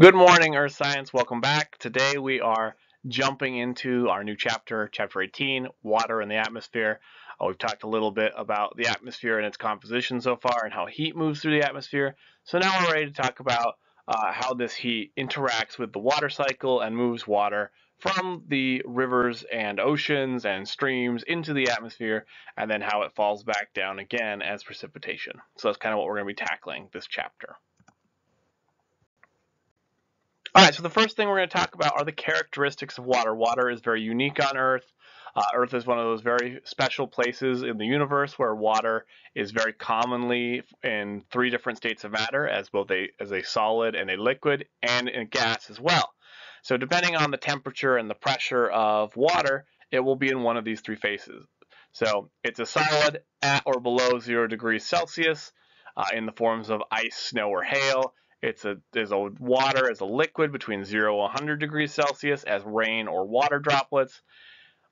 Good morning, Earth Science. Welcome back. Today we are jumping into our new chapter, Chapter 18, Water in the Atmosphere. We've talked a little bit about the atmosphere and its composition so far and how heat moves through the atmosphere. So now we're ready to talk about how this heat interacts with the water cycle and moves water from the rivers and oceans and streams into the atmosphere, and then how it falls back down again as precipitation. So that's kind of what we're going to be tackling this chapter. All right, so the first thing we're going to talk about are the characteristics of water. Water is very unique on Earth. Earth is one of those very special places in the universe where water is very commonly in three different states of matter, as both as a solid and a liquid, and in gas as well. So depending on the temperature and the pressure of water, it will be in one of these three phases. So it's a solid at or below 0 degrees Celsius in the forms of ice, snow, or hail. There's a water as a liquid between 0 and 100 degrees Celsius as rain or water droplets,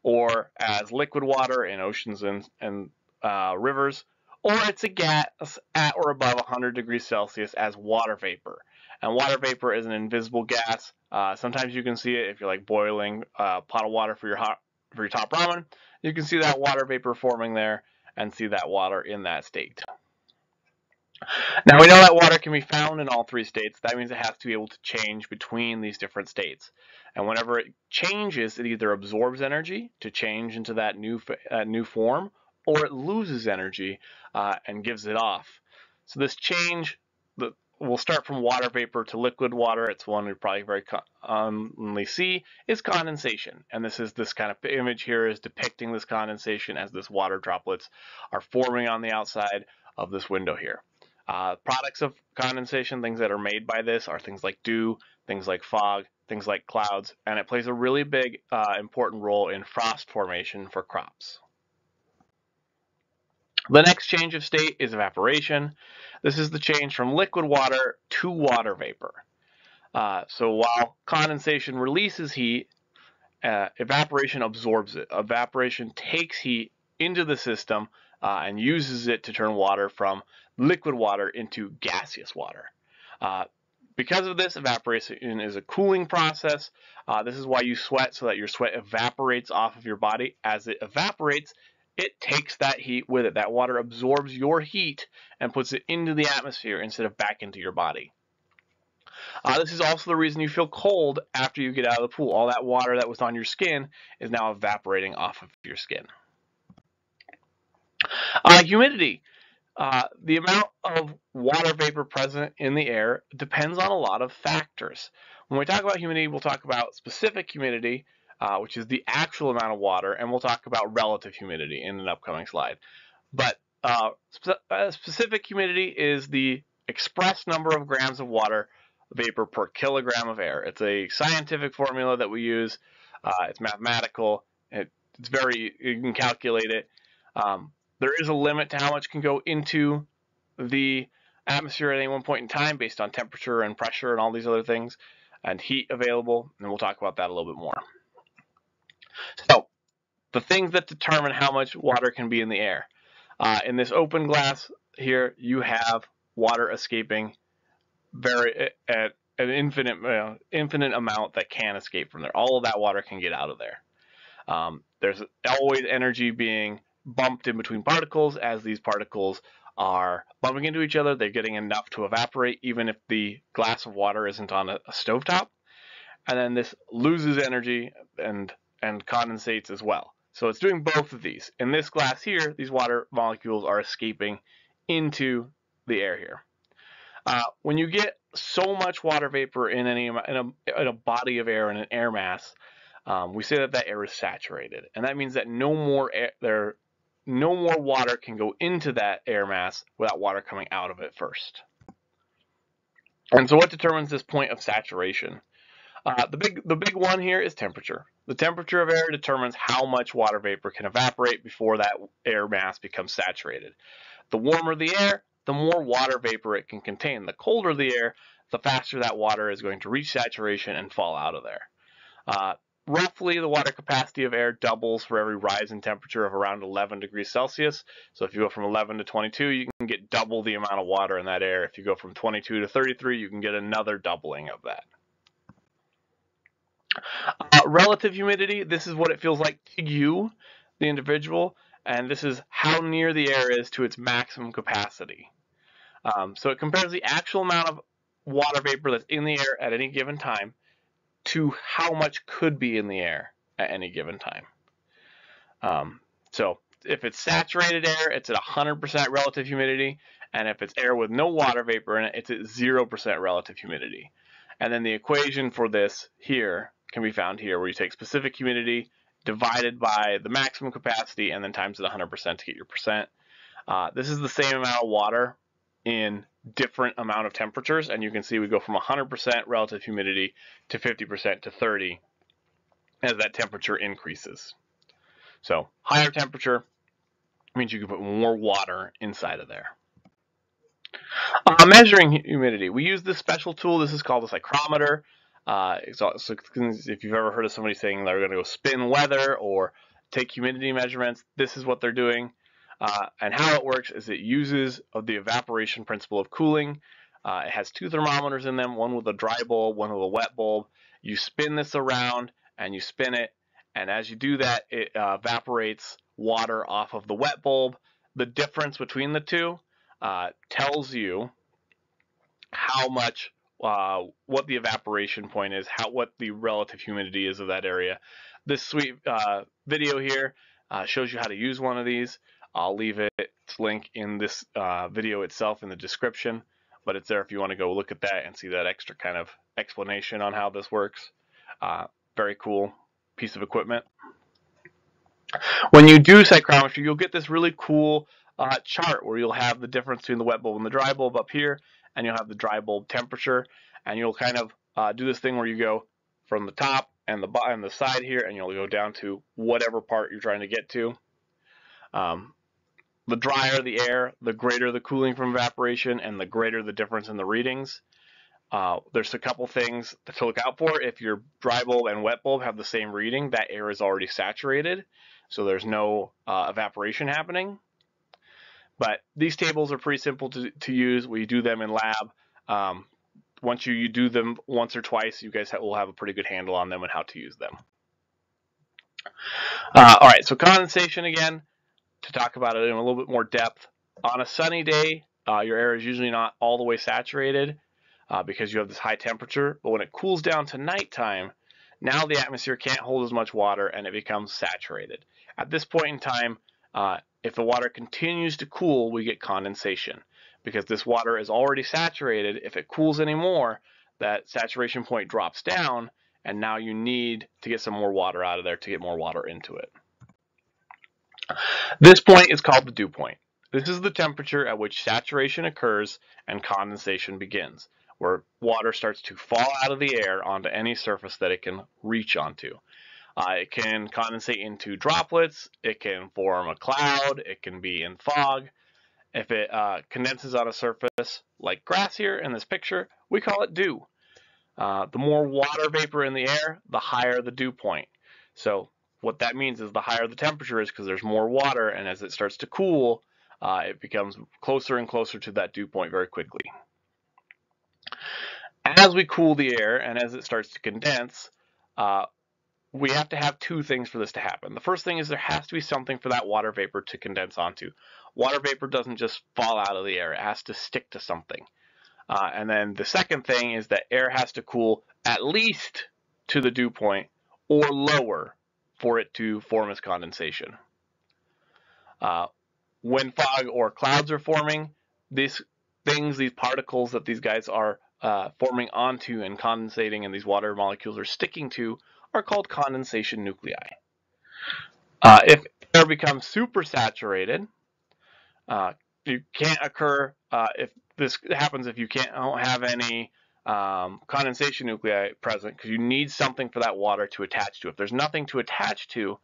or as liquid water in oceans and rivers, or it's a gas at or above 100 degrees Celsius as water vapor. And water vapor is an invisible gas. Sometimes you can see it if you're like boiling a pot of water for your top ramen. You can see that water vapor forming there and see that water in that state. Now we know that water can be found in all three states. That means it has to be able to change between these different states. And whenever it changes, it either absorbs energy to change into that new form, or it loses energy and gives it off. So this change will start from water vapor to liquid water. It's one we probably very commonly see is condensation. And this kind of image here is depicting this condensation as this water droplets are forming on the outside of this window here. Products of condensation, things that are made by this, are things like dew, things like fog, things like clouds, and it plays a really big, important role in frost formation for crops. The next change of state is evaporation. This is the change from liquid water to water vapor. So while condensation releases heat, evaporation absorbs it. Evaporation takes heat into the system and uses it to turn water from liquid water into gaseous water. Because of this, evaporation is a cooling process. This is why you sweat, so that your sweat evaporates off of your body. As it evaporates, it takes that heat with it. That water absorbs your heat and puts it into the atmosphere instead of back into your body. This is also the reason you feel cold after you get out of the pool. All that water that was on your skin is now evaporating off of your skin. Humidity. The amount of water vapor present in the air depends on a lot of factors. When we talk about humidity, we'll talk about specific humidity, which is the actual amount of water, and we'll talk about relative humidity in an upcoming slide. But specific humidity is the expressed number of grams of water vapor per kilogram of air. It's a scientific formula that we use. It's mathematical. You can calculate it. There is a limit to how much can go into the atmosphere at any one point in time based on temperature and pressure and all these other things and heat available, and we'll talk about that a little bit more. So, the things that determine how much water can be in the air. In this open glass here, you have water escaping at an infinite amount that can escape from there. All of that water can get out of there. There's always energy being bumped in between particles. As these particles are bumping into each other, they're getting enough to evaporate, even if the glass of water isn't on a stovetop. And then this loses energy and condensates as well. So it's doing both of these. In this glass here, these water molecules are escaping into the air here. When you get so much water vapor in a body of air, in an air mass, we say that air is saturated, and that means that no more water can go into that air mass without water coming out of it first. And so what determines this point of saturation? The big one here is temperature. The temperature of air determines how much water vapor can evaporate before that air mass becomes saturated. The warmer the air, the more water vapor it can contain. The colder the air, the faster that water is going to reach saturation and fall out of there. Roughly, the water capacity of air doubles for every rise in temperature of around 11 degrees Celsius. So if you go from 11 to 22, you can get double the amount of water in that air. If you go from 22 to 33, you can get another doubling of that. Relative humidity, this is what it feels like to you, the individual, and this is how near the air is to its maximum capacity. So it compares the actual amount of water vapor that's in the air at any given time to how much could be in the air at any given time. So if it's saturated air, it's at 100% relative humidity, and if it's air with no water vapor in it, it's at 0% relative humidity. And then the equation for this here can be found here, where you take specific humidity divided by the maximum capacity and then times it 100% to get your percent. This is the same amount of water in different amount of temperatures, and you can see we go from 100% relative humidity to 50% to 30% as that temperature increases. So higher temperature means you can put more water inside of there. Measuring humidity. We use this special tool. This is called a psychrometer. So if you've ever heard of somebody saying they're going to go spin weather or take humidity measurements, this is what they're doing. And how it works is it uses the evaporation principle of cooling. It has two thermometers in them, one with a dry bulb, one with a wet bulb. You spin this around and you spin it, and as you do that, it evaporates water off of the wet bulb. The difference between the two tells you how much, what the evaporation point is, what the relative humidity is of that area. This sweet video here shows you how to use one of these. I'll leave its link in this video itself in the description, but it's there if you want to go look at that and see that extra kind of explanation on how this works. Very cool piece of equipment. When you do psychrometry, you'll get this really cool chart where you'll have the difference between the wet bulb and the dry bulb up here, and you'll have the dry bulb temperature, and you'll kind of do this thing where you go from the top and the bottom, the side here, and you'll go down to whatever part you're trying to get to. The drier the air, the greater the cooling from evaporation, and the greater the difference in the readings. There's a couple things to look out for. If your dry bulb and wet bulb have the same reading, that air is already saturated, so there's no evaporation happening. But these tables are pretty simple to use. We do them in lab. Once you do them once or twice, you guys will have a pretty good handle on them and how to use them. All right, so condensation again, to talk about it in a little bit more depth. On a sunny day, your air is usually not all the way saturated because you have this high temperature, but when it cools down to nighttime, now the atmosphere can't hold as much water and it becomes saturated. At this point in time, if the water continues to cool, we get condensation. Because this water is already saturated, if it cools anymore, that saturation point drops down, and now you need to get some more water out of there to get more water into it. This point is called the dew point. This is the temperature at which saturation occurs and condensation begins, where water starts to fall out of the air onto any surface that it can reach onto. It can condensate into droplets, it can form a cloud, it can be in fog. If it condenses on a surface like grass here in this picture, we call it dew. The more water vapor in the air, the higher the dew point. So what that means is the higher the temperature is because there's more water, and as it starts to cool, it becomes closer and closer to that dew point very quickly. As we cool the air and as it starts to condense, we have to have two things for this to happen. The first thing is there has to be something for that water vapor to condense onto. Water vapor doesn't just fall out of the air, it has to stick to something. And then the second thing is that air has to cool at least to the dew point or lower for it to form as condensation. When fog or clouds are forming, these particles that these guys are forming onto and condensating and these water molecules are sticking to are called condensation nuclei. If air becomes supersaturated, it can't occur if this happens if you don't have any condensation nuclei present, because you need something for that water to attach to. If there's nothing to attach to,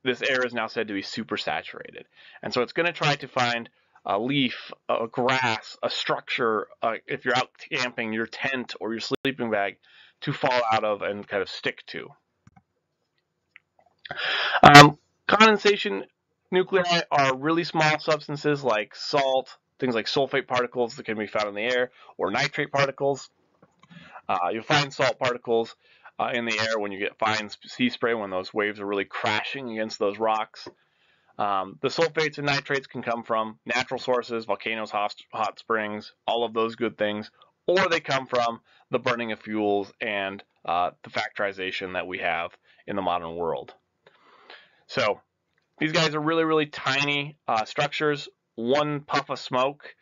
this air is now said to be supersaturated. And so it's going to try to find a leaf, a grass, a structure, if you're out camping, your tent or your sleeping bag, to fall out of and kind of stick to. Condensation nuclei are really small substances like salt, things like sulfate particles that can be found in the air, or nitrate particles. You'll find salt particles in the air when you get fine sea spray, when those waves are really crashing against those rocks. The sulfates and nitrates can come from natural sources, volcanoes, hot springs, all of those good things, or they come from the burning of fuels and the factorization that we have in the modern world. So these guys are really, really tiny structures. One puff of smoke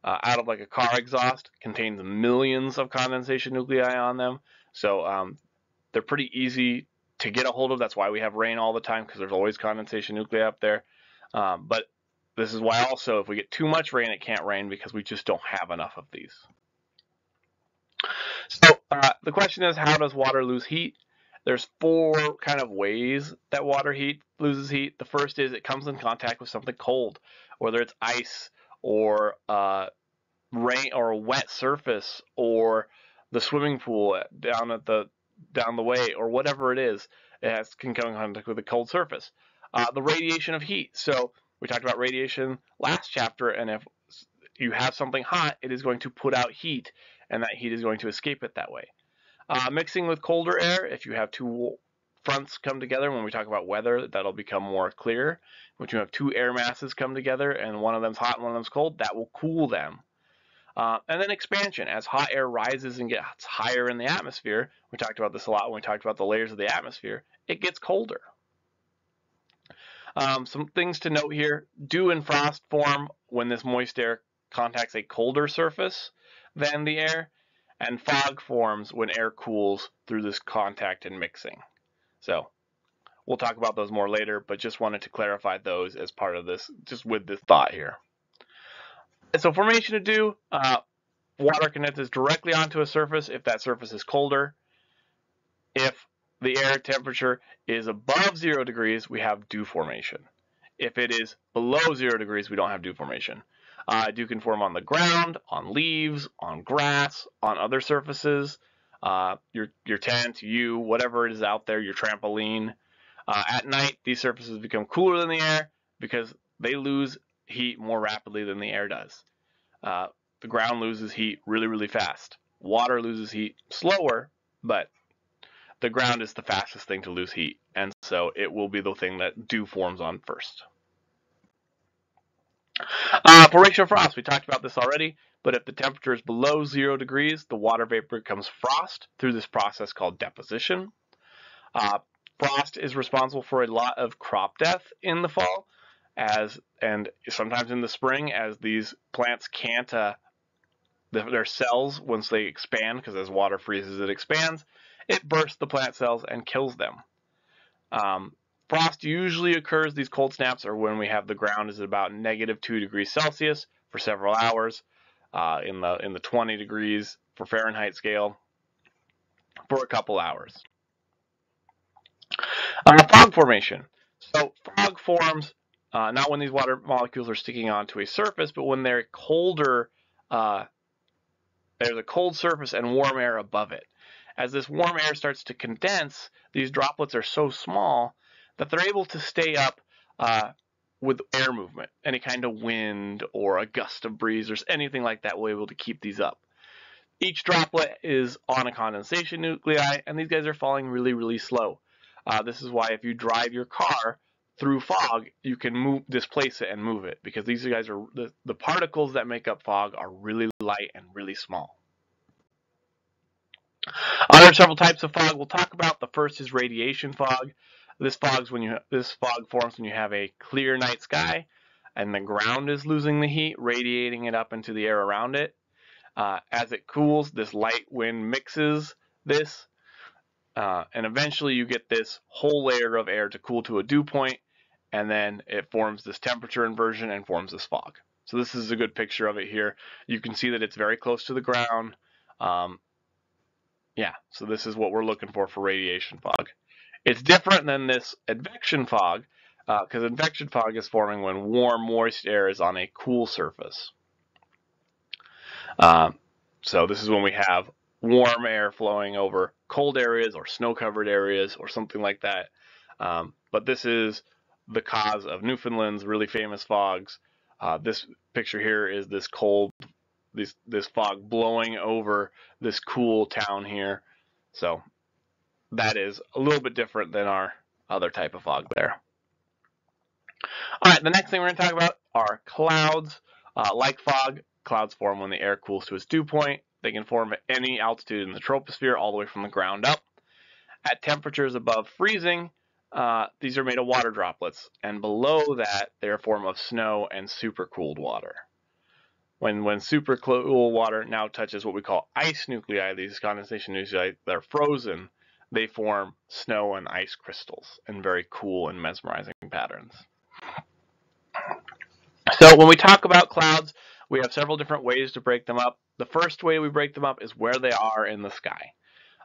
out of like a car exhaust contains millions of condensation nuclei on them. So they're pretty easy to get a hold of. That's why we have rain all the time, because there's always condensation nuclei up there. But this is why also if we get too much rain, it can't rain, because we just don't have enough of these. So the question is, how does water lose heat? There's 4 kind of ways that water loses heat. The first is it comes in contact with something cold, whether it's ice or rain or a wet surface or the swimming pool down the way, or whatever it is. Can come in contact with a cold surface. The radiation of heat. So we talked about radiation last chapter, and if you have something hot, it is going to put out heat, and that heat is going to escape it that way. Mixing with colder air, if you have 2 fronts come together, when we talk about weather, that'll become more clear. When you have 2 air masses come together, and one of them's hot and one of them's cold, that will cool them. And then expansion. As hot air rises and gets higher in the atmosphere, we talked about this a lot when we talked about the layers of the atmosphere, it gets colder. Some things to note here. Dew and frost form when this moist air contacts a colder surface than the air, and fog forms when air cools through this contact and mixing. So we'll talk about those more later, but just wanted to clarify those as part of this, just with this thought here. So formation of dew, water condenses directly onto a surface if that surface is colder. If the air temperature is above 0 degrees, we have dew formation. If it is below 0 degrees, we don't have dew formation. Dew can form on the ground, on leaves, on grass, on other surfaces, your tent, whatever it is out there, your trampoline. At night, these surfaces become cooler than the air because they lose heat more rapidly than the air does. The ground loses heat really, really fast. Water loses heat slower, but the ground is the fastest thing to lose heat, and so it will be the thing that dew forms on first. Formation of frost, we talked about this already, but if the temperature is below 0 degrees, the water vapor becomes frost through this process called deposition. Frost is responsible for a lot of crop death in the fall, and sometimes in the spring, as these plants can't, their cells, once they expand, because as water freezes it expands, it bursts the plant cells and kills them. Frost usually occurs, these cold snaps are when we have the ground is at about -2 degrees Celsius for several hours, in the 20 degrees for Fahrenheit scale for a couple hours. Fog formation. So fog forms not when these water molecules are sticking onto a surface, but when they're colder, there's a cold surface and warm air above it. As this warm air starts to condense, these droplets are so small that they're able to stay up with air movement. Any kind of wind or a gust of breeze or anything like that will be able to keep these up. Each droplet is on a condensation nuclei, and these guys are falling really, really slow. This is why if you drive your car through fog, you can displace it and move it, because these guys are the particles that make up fog are really light and really small. There are several types of fog we'll talk about. The first is radiation fog. This fog forms when you have a clear night sky and the ground is losing the heat, radiating it up into the air around it. As it cools, this light wind mixes this, and eventually you get this whole layer of air to cool to a dew point, and then it forms this temperature inversion and forms this fog. So this is a good picture of it here. You can see that it's very close to the ground. So this is what we're looking for radiation fog. It's different than this advection fog, because advection fog is forming when warm, moist air is on a cool surface. So this is when we have warm air flowing over cold areas or snow-covered areas or something like that. But this is the cause of Newfoundland's really famous fogs. This picture here is this fog blowing over this cool town here. So that is a little bit different than our other type of fog there. All right, the next thing we're going to talk about are clouds. Like fog, clouds form when the air cools to its dew point. They can form at any altitude in the troposphere, all the way from the ground up. At temperatures above freezing, these are made of water droplets, and below that, they're a form of snow and supercooled water. When supercooled water now touches what we call ice nuclei, these condensation nuclei, they're frozen. They form snow and ice crystals in very cool and mesmerizing patterns. So when we talk about clouds, we have several different ways to break them up. The first way we break them up is where they are in the sky.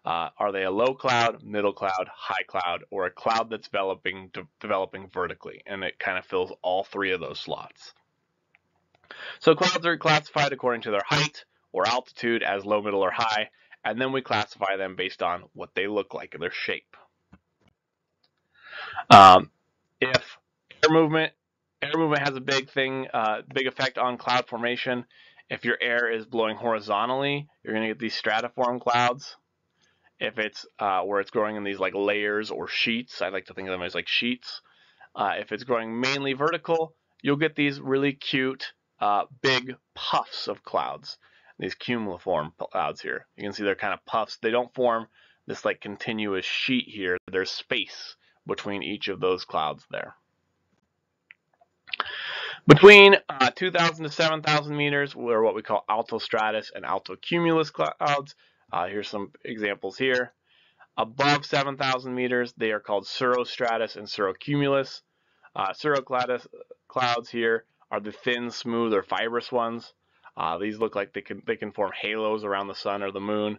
Are they a low cloud, middle cloud, high cloud, or a cloud that's developing vertically? And it kind of fills all three of those slots. So clouds are classified according to their height or altitude as low, middle, or high, and then we classify them based on what they look like and their shape. If air movement has a big effect on cloud formation. If your air is blowing horizontally, you're going to get these stratiform clouds. If it's where it's growing in these like layers or sheets, I like to think of them as like sheets. If it's growing mainly vertical, you'll get these really cute big puffs of clouds. These cumuliform clouds here. You can see they're kind of puffs. They don't form this like continuous sheet here. There's space between each of those clouds there. Between 2,000 to 7,000 meters, we're what we call altostratus and altocumulus clouds. Here's some examples here. Above 7,000 meters, they are called cirrostratus and cirrocumulus. Cirrocumulus clouds here are the thin, smooth, or fibrous ones. These look like they can form halos around the sun or the moon.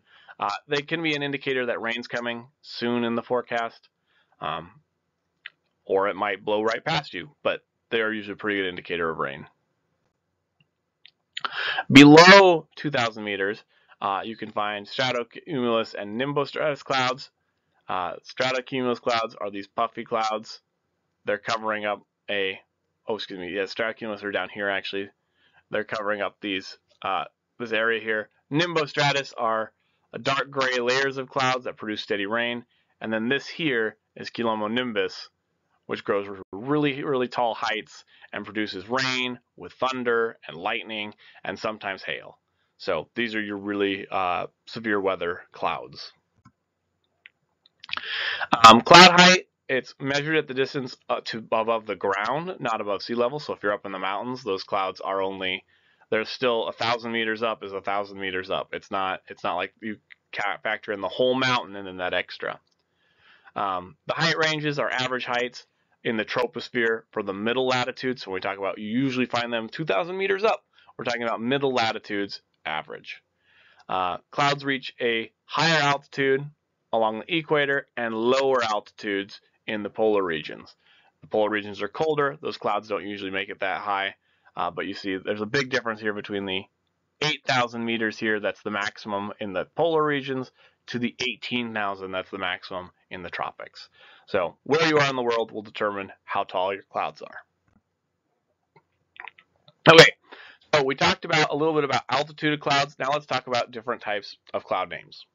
They can be an indicator that rain's coming soon in the forecast, or it might blow right past you, but they are usually a pretty good indicator of rain. Below 2,000 meters, you can find stratocumulus and nimbostratus clouds. Stratocumulus clouds are these puffy clouds. They're covering up stratocumulus are down here actually. They're covering up this area here. Nimbostratus are dark gray layers of clouds that produce steady rain. And then this here is cumulonimbus, which grows really, really tall heights and produces rain with thunder and lightning and sometimes hail. So these are your really severe weather clouds. Cloud height, it's measured at the distance to above the ground, not above sea level. So if you're up in the mountains, those clouds are they're still 1,000 meters up is 1,000 meters up. It's not like you can't factor in the whole mountain and then that extra. The height ranges are average heights in the troposphere for the middle latitudes. So when we talk about, you usually find them 2,000 meters up. We're talking about middle latitudes average. Clouds reach a higher altitude along the equator and lower altitudes in the polar regions. The polar regions are colder. Those clouds don't usually make it that high. But you see there's a big difference here between the 8,000 meters here, that's the maximum in the polar regions, to the 18,000, that's the maximum in the tropics. So where you are in the world will determine how tall your clouds are. Okay, so we talked about a little bit about altitude of clouds. Now let's talk about different types of cloud names.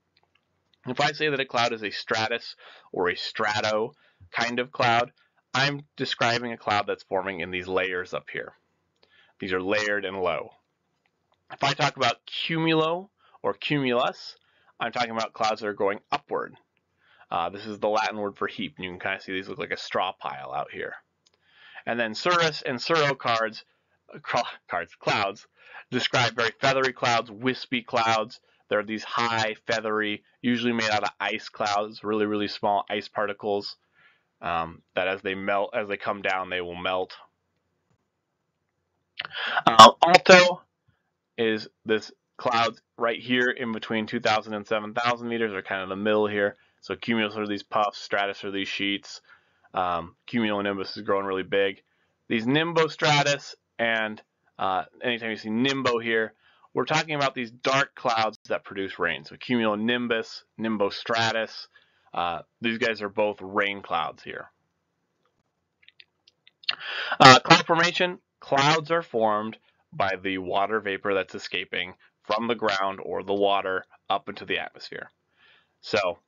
If I say that a cloud is a stratus or a strato kind of cloud, I'm describing a cloud that's forming in these layers up here. These are layered and low. If I talk about cumulo or cumulus, I'm talking about clouds that are going upward. This is the Latin word for heap, and you can kind of see these look like a straw pile out here. And then cirrus and cirroclouds describe very feathery clouds, wispy clouds. They're these high, feathery, usually made out of ice clouds, really, really small ice particles that as they come down, they will melt. Alto is this clouds right here in between 2,000 and 7,000 meters, or kind of the middle here. So cumulus are these puffs, stratus are these sheets. Cumulonimbus is growing really big. These nimbostratus and anytime you see nimbo here, we're talking about these dark clouds that produce rain. So cumulonimbus, nimbostratus, these guys are both rain clouds here. Cloud formation, clouds are formed by the water vapor that's escaping from the ground or the water up into the atmosphere. So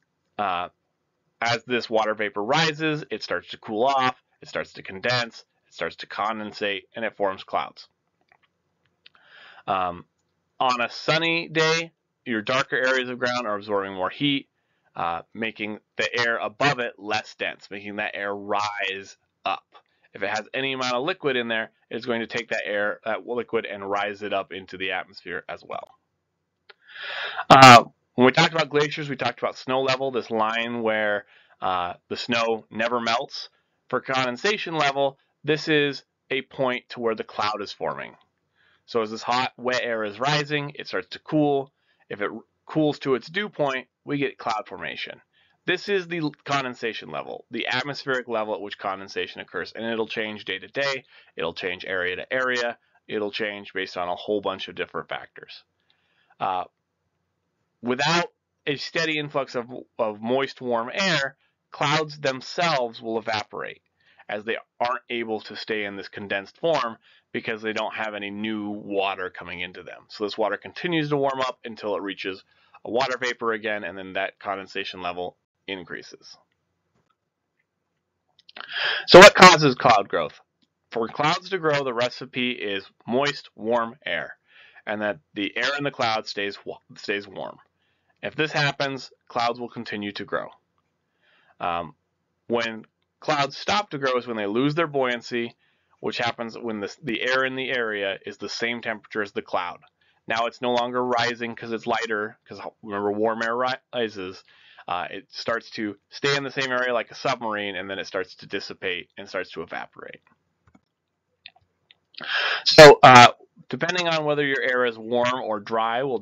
as this water vapor rises, it starts to cool off, it starts to condense, it starts to condensate, and it forms clouds. On a sunny day, your darker areas of ground are absorbing more heat, making the air above it less dense, making that air rise up. If it has any amount of liquid in there, it's going to take that liquid, and rise it up into the atmosphere as well. When we talked about glaciers, we talked about snow level, this line where the snow never melts. For condensation level, this is a point to where the cloud is forming. So as this hot, wet air is rising, it starts to cool. If it cools to its dew point, we get cloud formation. This is the condensation level, the atmospheric level at which condensation occurs, and it'll change day to day, it'll change area to area, it'll change based on a whole bunch of different factors. Without a steady influx of moist, warm air, clouds themselves will evaporate, as they aren't able to stay in this condensed form because they don't have any new water coming into them. So this water continues to warm up until it reaches a water vapor again, and then that condensation level increases. So what causes cloud growth? For clouds to grow, the recipe is moist, warm air, and that the air in the cloud stays warm. If this happens, clouds will continue to grow. When clouds stop to grow is when they lose their buoyancy, which happens when the air in the area is the same temperature as the cloud. Now it's no longer rising because it's lighter, because remember, warm air rises. It starts to stay in the same area like a submarine, and then it starts to dissipate and starts to evaporate. So depending on whether your air is warm or dry will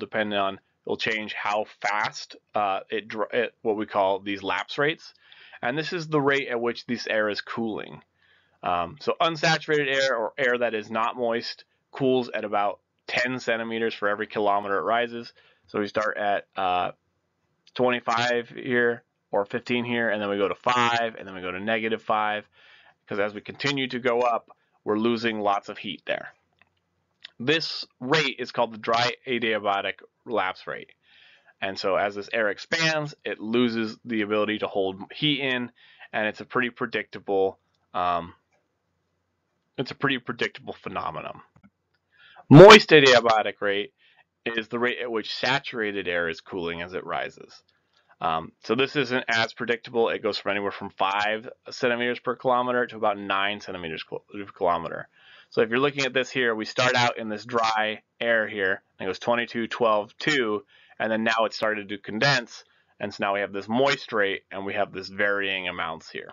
change how fast what we call these lapse rates. And this is the rate at which this air is cooling. So unsaturated air, or air that is not moist, cools at about 10 centimeters for every kilometer it rises. So we start at 25 here, or 15 here, and then we go to 5, and then we go to -5, because as we continue to go up, we're losing lots of heat there. This rate is called the dry adiabatic lapse rate. And so as this air expands, it loses the ability to hold heat in, and it's a pretty predictable phenomenon. Moist adiabatic rate is the rate at which saturated air is cooling as it rises. So this isn't as predictable. It goes from anywhere from 5 centimeters per kilometer to about 9 centimeters per kilometer. So if you're looking at this here, we start out in this dry air here, and it goes 22, 12, 2, and then now it's started to condense, and so now we have this moist rate, and we have this varying amounts here.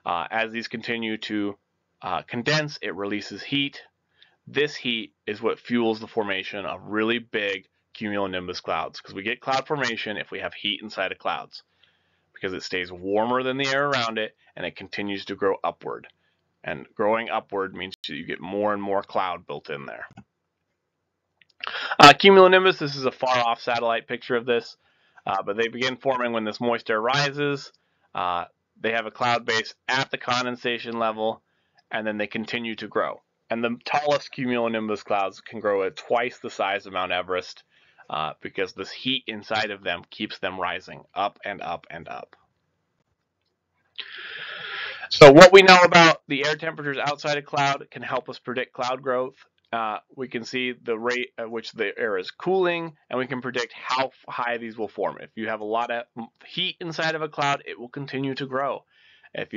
As these continue to condense, it releases heat. This heat is what fuels the formation of really big cumulonimbus clouds, because we get cloud formation if we have heat inside of clouds, because it stays warmer than the air around it, and it continues to grow upward. And growing upward means you get more and more cloud built in there. Cumulonimbus, this is a far-off satellite picture of this, but they begin forming when this moist air rises. They have a cloud base at the condensation level, and then they continue to grow. And the tallest cumulonimbus clouds can grow at twice the size of Mount Everest, because this heat inside of them keeps them rising up and up and up. So what we know about the air temperatures outside a cloud can help us predict cloud growth. We can see the rate at which the air is cooling, and we can predict how high these will form. If you have a lot of heat inside of a cloud, it will continue to grow. If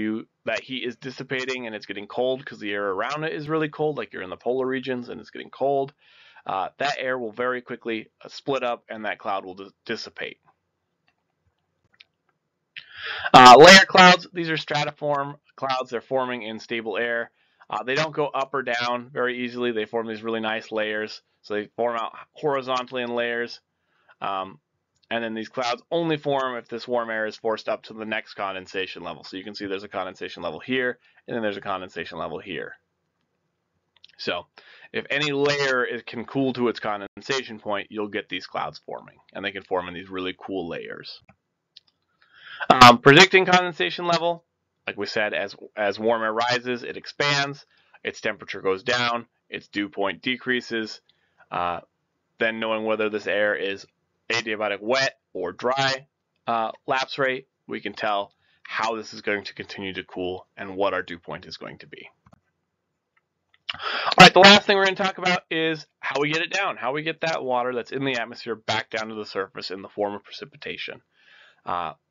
that heat is dissipating and it's getting cold because the air around it is really cold, like you're in the polar regions and it's getting cold, that air will very quickly split up, and that cloud will dissipate. Layer clouds, these are stratiform clouds. They're forming in stable air. They don't go up or down very easily. They form these really nice layers. So they form out horizontally in layers. And then these clouds only form if this warm air is forced up to the next condensation level. So you can see there's a condensation level here, and then there's a condensation level here. So if any layer can cool to its condensation point, you'll get these clouds forming. And they can form in these really cool layers. Predicting condensation level, like we said, as warm air rises, it expands, its temperature goes down, its dew point decreases. Then knowing whether this air is adiabatic wet or dry lapse rate, we can tell how this is going to continue to cool and what our dew point is going to be. All right, the last thing we're going to talk about is how we get it down, how we get that water that's in the atmosphere back down to the surface in the form of precipitation.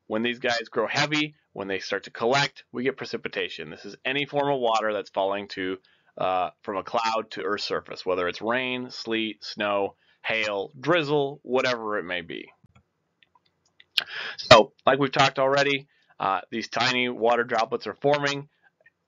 When these guys grow heavy, when they start to collect, we get precipitation. This is any form of water that's falling from a cloud to Earth's surface, whether it's rain, sleet, snow, hail, drizzle, whatever it may be. So, like we've talked already, these tiny water droplets are forming.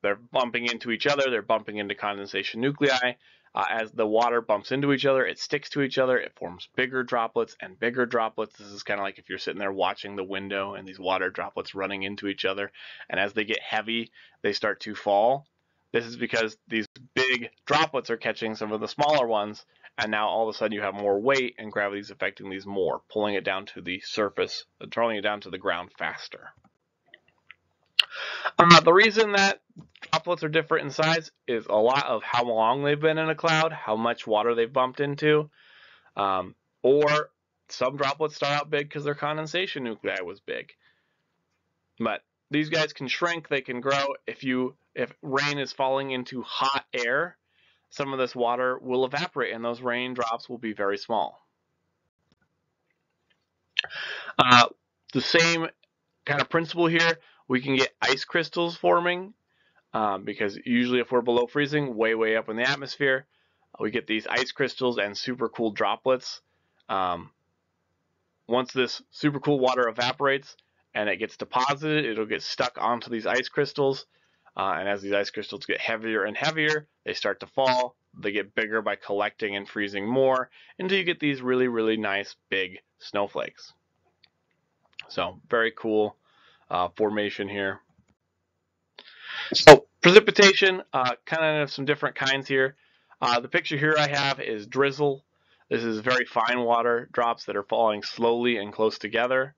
They're bumping into each other. They're bumping into condensation nuclei. As the water bumps into each other, it sticks to each other. It forms bigger droplets and bigger droplets. This is kind of like if you're sitting there watching the window and these water droplets running into each other. And as they get heavy, they start to fall. This is because these big droplets are catching some of the smaller ones. And now all of a sudden you have more weight and gravity is affecting these more, pulling it down to the surface, drawing it down to the ground faster. The reason that droplets are different in size is a lot of how long they've been in a cloud, how much water they've bumped into, or some droplets start out big because their condensation nuclei was big. But these guys can shrink, they can grow. If rain is falling into hot air, some of this water will evaporate and those raindrops will be very small. The same kind of principle here, we can get ice crystals forming because usually if we're below freezing, way up in the atmosphere, we get these ice crystals and super cool droplets. Once this super cool water evaporates and it gets deposited, it'll get stuck onto these ice crystals. And as these ice crystals get heavier and heavier, they start to fall. They get bigger by collecting and freezing more until you get these really nice big snowflakes. So very cool formation here. So precipitation, kind of some different kinds here. The picture here I have is drizzle. This is very fine water drops that are falling slowly and close together.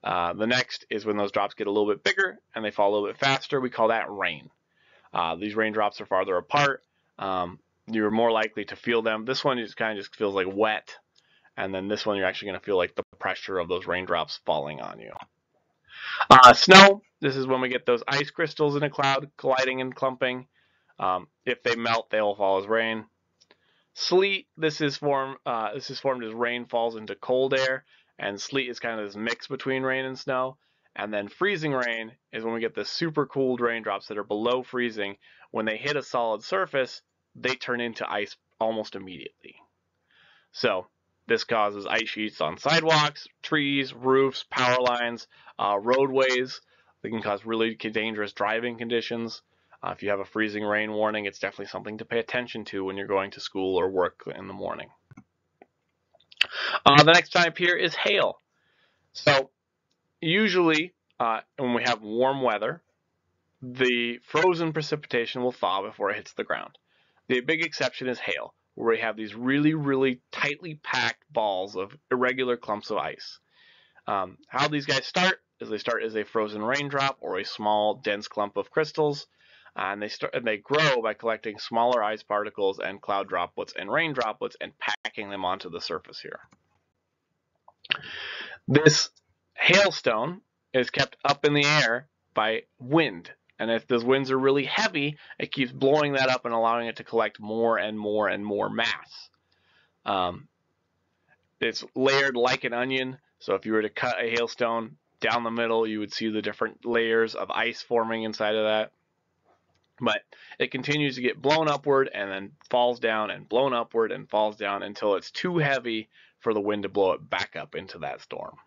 The next is when those drops get a little bit bigger and they fall a little bit faster. We call that rain. These raindrops are farther apart. You're more likely to feel them. This one just kind of feels like wet. And then this one you're actually going to feel like the pressure of those raindrops falling on you. Snow, this is when we get those ice crystals in a cloud colliding and clumping. If they melt, they will fall as rain. Sleet, this is formed as rain falls into cold air, and sleet is kind of this mix between rain and snow. And then freezing rain is when we get the super cooled raindrops that are below freezing. When they hit a solid surface, they turn into ice almost immediately. So this causes ice sheets on sidewalks, trees, roofs, power lines, roadways. They can cause really dangerous driving conditions. If you have a freezing rain warning, it's definitely something to pay attention to when you're going to school or work in the morning. The next type here is hail. So usually when we have warm weather, the frozen precipitation will thaw before it hits the ground. The big exception is hail, where we have these really tightly packed balls of irregular clumps of ice. How these guys start is they start as a frozen raindrop or a small dense clump of crystals, and they grow by collecting smaller ice particles and cloud droplets and rain droplets and packing them onto the surface here. This hailstone is kept up in the air by wind. And if those winds are really heavy, it keeps blowing that up and allowing it to collect more and more mass. It's layered like an onion. So if you were to cut a hailstone down the middle, you would see the different layers of ice forming inside of that. But it continues to get blown upward and then falls down and blown upward and falls down until it's too heavy for the wind to blow it back up into that storm.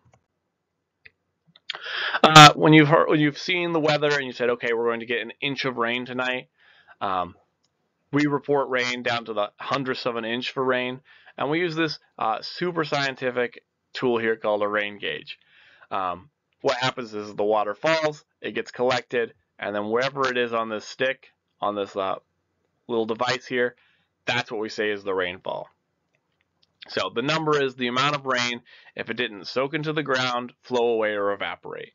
When you've seen the weather and you said, okay, we're going to get an inch of rain tonight, we report rain down to the hundredths of an inch for rain, and we use this super scientific tool here called a rain gauge. What happens is the water falls, it gets collected, and then wherever it is on this stick, on this little device here, that's what we say is the rainfall. So the number is the amount of rain if it didn't soak into the ground, flow away, or evaporate.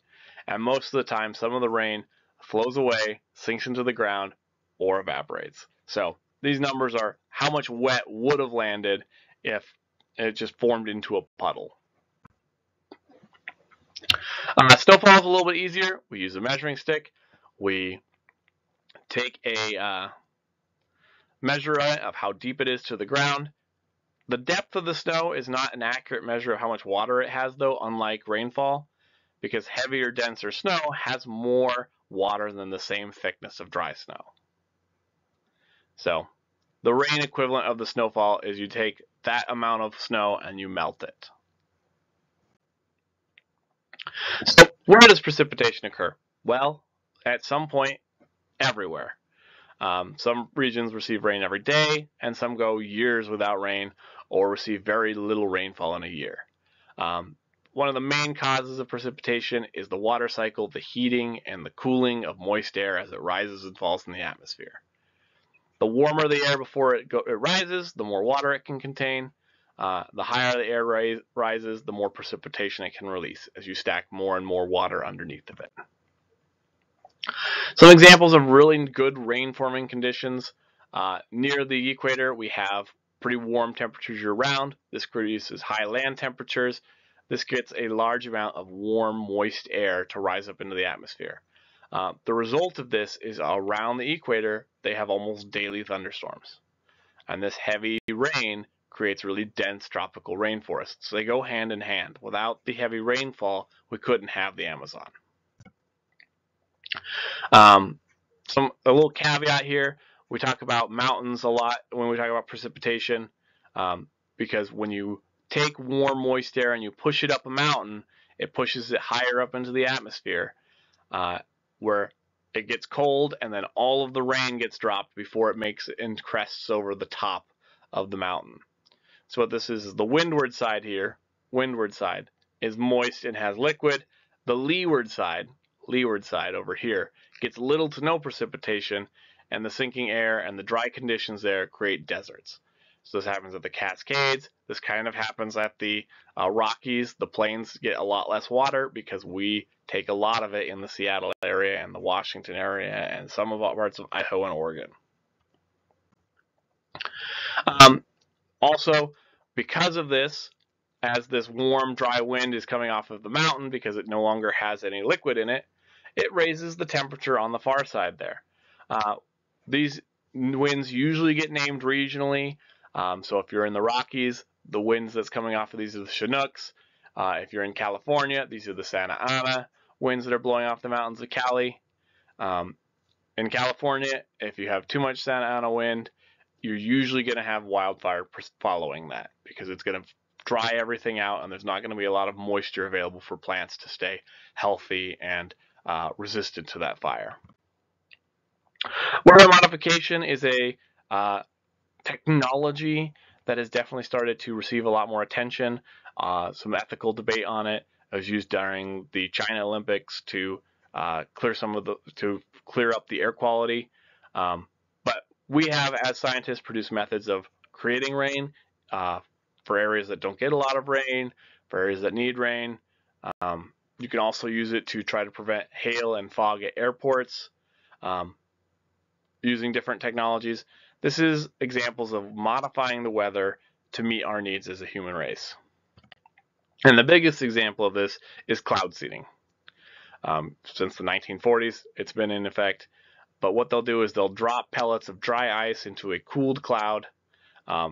And most of the time, some of the rain flows away, sinks into the ground, or evaporates. So these numbers are how much wet would have landed if it just formed into a puddle. Snowfall is a little bit easier. We use a measuring stick. We take a measure of how deep it is to the ground. The depth of the snow is not an accurate measure of how much water it has, though, unlike rainfall, because heavier, denser snow has more water than the same thickness of dry snow. So the rain equivalent of the snowfall is you take that amount of snow and you melt it. So where does precipitation occur? Well, at some point, everywhere. Some regions receive rain every day, and some go years without rain or receive very little rainfall in a year. One of the main causes of precipitation is the water cycle, the heating and the cooling of moist air as it rises and falls in the atmosphere. The warmer the air before it rises, the more water it can contain. The higher the air rises, the more precipitation it can release as you stack more and more water underneath of it. Some examples of really good rain-forming conditions. Near the equator, we have pretty warm temperatures year-round. This produces high land temperatures. This gets a large amount of warm, moist air to rise up into the atmosphere. The result of this is around the equator, they have almost daily thunderstorms. And this heavy rain creates really dense tropical rainforests. So they go hand in hand. Without the heavy rainfall, we couldn't have the Amazon. A little caveat here, we talk about mountains a lot when we talk about precipitation, because when you take warm, moist air and you push it up a mountain, it pushes it higher up into the atmosphere, where it gets cold and then all of the rain gets dropped before it makes it and crests over the top of the mountain. So what this is the windward side here, is moist and has liquid. The leeward side over here, gets little to no precipitation, and the sinking air and the dry conditions there create deserts. So this happens at the Cascades. This kind of happens at the Rockies. The plains get a lot less water because we take a lot of it in the Seattle area and the Washington area and some of parts of Idaho and Oregon. Also, because of this, as this warm, dry wind is coming off of the mountain because it no longer has any liquid in it, it raises the temperature on the far side there. These winds usually get named regionally. So if you're in the Rockies, the winds that's coming off of these are the Chinooks. If you're in California, these are the Santa Ana winds that are blowing off the mountains of Cali. In California, if you have too much Santa Ana wind, you're usually going to have wildfire following that because it's going to dry everything out and there's not going to be a lot of moisture available for plants to stay healthy and resistant to that fire. Weather modification is a technology that has definitely started to receive a lot more attention. Some ethical debate on it. It was used during the China Olympics to clear up the air quality. But we have, as scientists, produced methods of creating rain for areas that don't get a lot of rain, for areas that need rain. You can also use it to try to prevent hail and fog at airports using different technologies. This is examples of modifying the weather to meet our needs as a human race. And the biggest example of this is cloud seeding. Since the 1940s, it's been in effect. But what they'll do is they'll drop pellets of dry ice into a cooled cloud.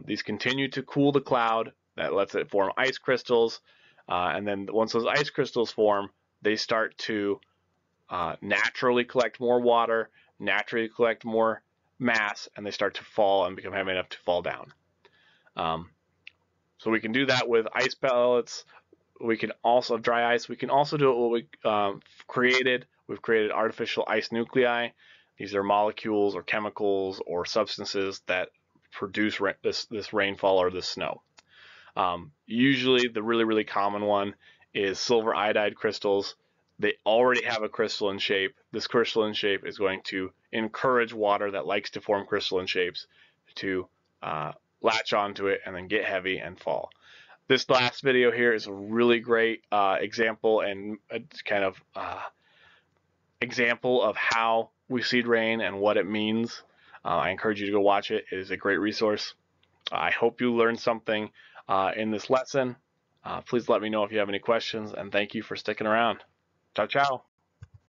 These continue to cool the cloud. That lets it form ice crystals. And then once those ice crystals form, they start to naturally collect more water, naturally collect more mass, and they start to fall and become heavy enough to fall down. So we can do that with ice pellets. We can also have dry ice. We can also do it what we created. We've created artificial ice nuclei. These are molecules or chemicals or substances that produce this rainfall or this snow. Usually the really, really common one is silver iodide crystals. They already have a crystalline shape. This crystalline shape is going to encourage water that likes to form crystalline shapes to latch onto it and then get heavy and fall. This last video here is a really great example and a kind of example of how we seed rain and what it means. I encourage you to go watch it. It is a great resource. I hope you learned something in this lesson. Please let me know if you have any questions, and thank you for sticking around. Ciao, ciao.